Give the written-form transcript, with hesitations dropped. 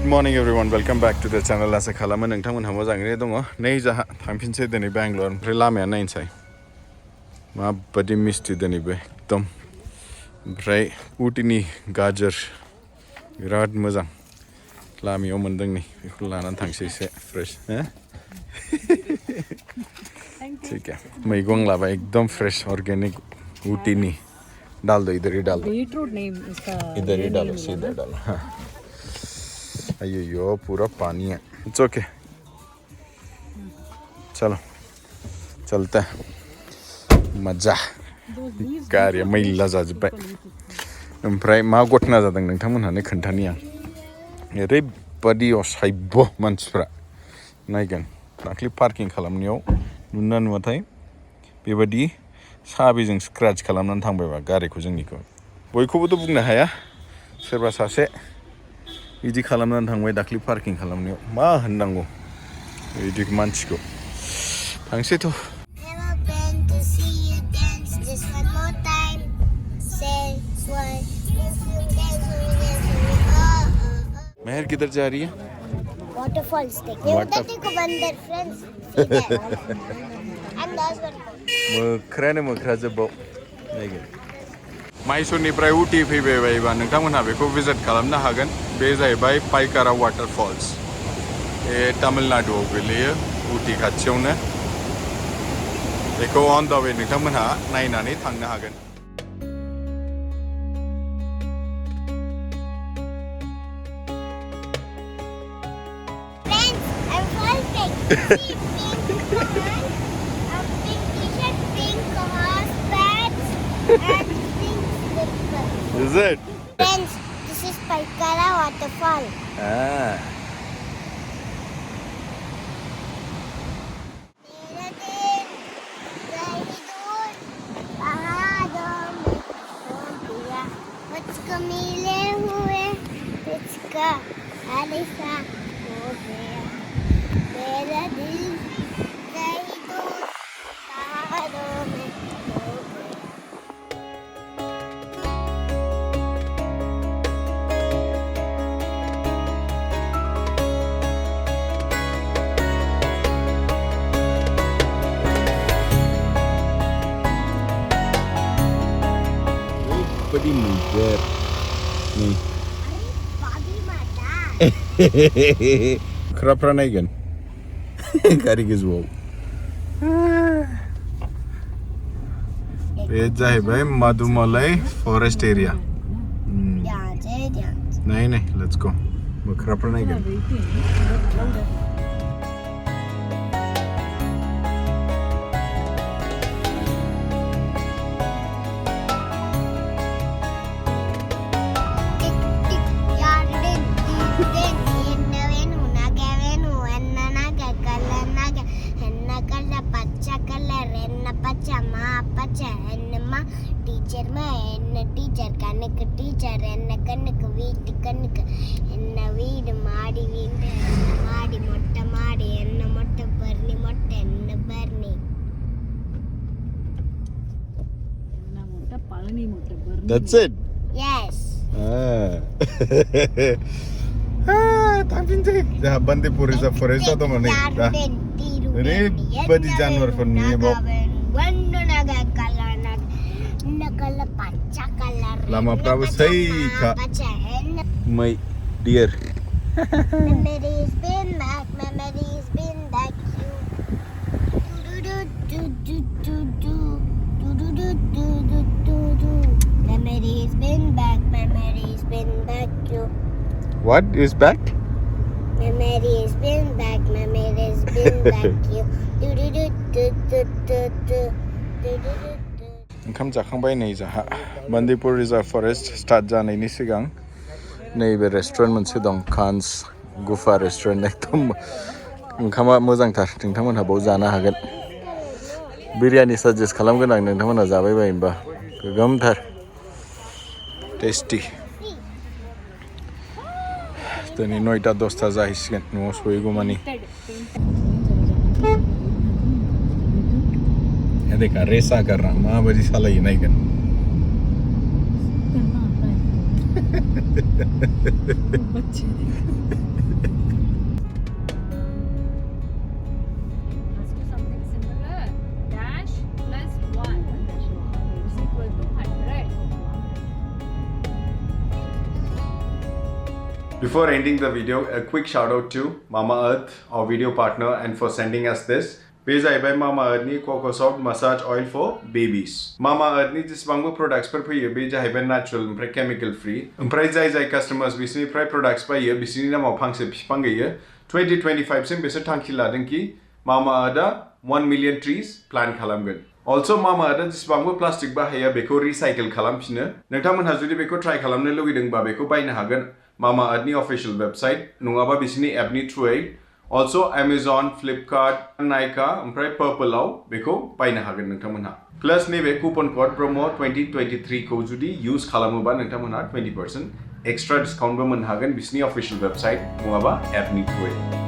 morning everyone, welcome back to the channel. आसा खालामो नोंथांमोनहा मोजाङैनो दङ। नै जाहा थांफिनसै दिनै बेंगलर ओमफ्राय लामाया नायनोसै माबादि मिस्टि दिनैबो एकदम। ओमफ्राय उटिनि गाजर बिराद मोजां लामायाव मोन्दों नै बेखौ लानानै थांसै एसे फ्रेश हो ठीक है मैगं लाबाय एकदम फ्रेश ऑर्गेनिक ऊटीनी डाल दो इधर ही डाल दो बीटरूट नहीं इसका इधर ही डालो सीधा डालो हाँ अयो पूरा पानी है इट्स ओके चलो चलते हैं मजा गारिया मैला जाजोब्बाय ओमफ्राय मा घटना जादों नोंथांमोनहानो खोन्थानि आं ओरैबादि असहाय्य मानसिफ्रा नायगोन दाख्लै पार्किं खालामनायाव नुना नुवाथाय बेबादि साबिजों स्क्राच खालामनानै थांबायबा गारिखौ जोंनिखौ बयखौबोथ' बुंनो हाया सोरबा सासे बिदि खालामनानै थांबाय दाख्लै पार्किं खालामनायाव मा होननांगौ बिदि मानसिखौ थांसैथ' महर किधर जा रही है waterfalls देखने उधर देखो बंदर फ्रेंड्स मोख्रायानो मोख्रा जोब्बाव नायगोन माइसुरनिफ्राय उटी फैबाय बायोबा नोंथांमोनहा बेखौ भिजिट खालामनो हागोन बे जाहैबाय पाइकारा वाटारफॉल्स बे तामिलनाडुआव गोलैयो उटी खाथियावनो बेखौ अन द वे नोंथांमोनहा नायनानै थांनो हागोन pink pant, pink t-shirt, pink horse pants, and pink slippers. Is it? Friends, this is Paikara waterfall. Ah. Badi mungkir nih kerap naik kan kari gizwo बेजा है भाई मधुमलाई फॉरेस्ट एरिया नहीं नहीं let's go बकरा पर नहीं गए teacher kanak teacher enna kanak veet kanak enna veed maadi veed maadi motta maadi enna motta barni motta enna barni enna motta palani motta barni that's it yes tampin je jहाँ Bandipur is a forest तो मने अरे बड़ी जानवर funny है वो lama prabu sei kak my dear memories been back you memories been back you what is back memories been back you ओंखाम जाखांबाय नै जाहा बंदीपुर रिजर्व फरेस्ट स्टार्ट जानायनि सिगां नैबे रेस्टुरेन्ट मोनसे दं कान्स गुफा रेस्टुरेन्ट एकदम ओंखामा मोजांथार नोंथांमोनहा बाव जानो हागोन बिरियानि साजेस्ट खालामगोन आं नोंथांमोनहा जाबाय बायोबा गोगोमथार टेस्टी दिनै 9:10 जाहैसिगोन न'आव सहैगौमानि देखा रेसा कर रहा माँ बजी साला ये नहीं कर बच्चे Before ending the video, a quick shout out to Mamaearth, our video partner, and for sending us this. बे जाहैबाय Mamaearthनि Cocoa Massage Oil for Babies. Mamaearthनि जेसेबांबो productsफोर फैयो बे जाहैबाय natural ओमफ्राय chemical free. ओमफ्राय जाय customers बिसोरनिफ्राय products बायो बिसोरनि नामाव फांसे बिफां गैयो. 2025 सिम बिसोर थांखि लादों कि Mamaearthआ 1 million trees plant खालामगोन. Also Mamaearthआ जेसेबांबो प्लास्टिक बाहायो बेखौ recycle खालामफिनो. नोंथांमोनहा जुदि बेखौ try खालामनो लुगैदोंबा बेखौ बायनो हागोन Mamaearthनि official website नङाबा बिसोरनि appनि through. Also Amazon, Flipkart, Nykaa ओमफ्राय Purpleआव बेखौ बायनो हागोन नोंथांमोनहा. Plus नैबे coupon code Brahma 2023 खौ जुदि use खालामोबा नोंथांमोनहा 20% extra discount बो मोननो हागोन बिसोरनि official website नङाबा appनि through.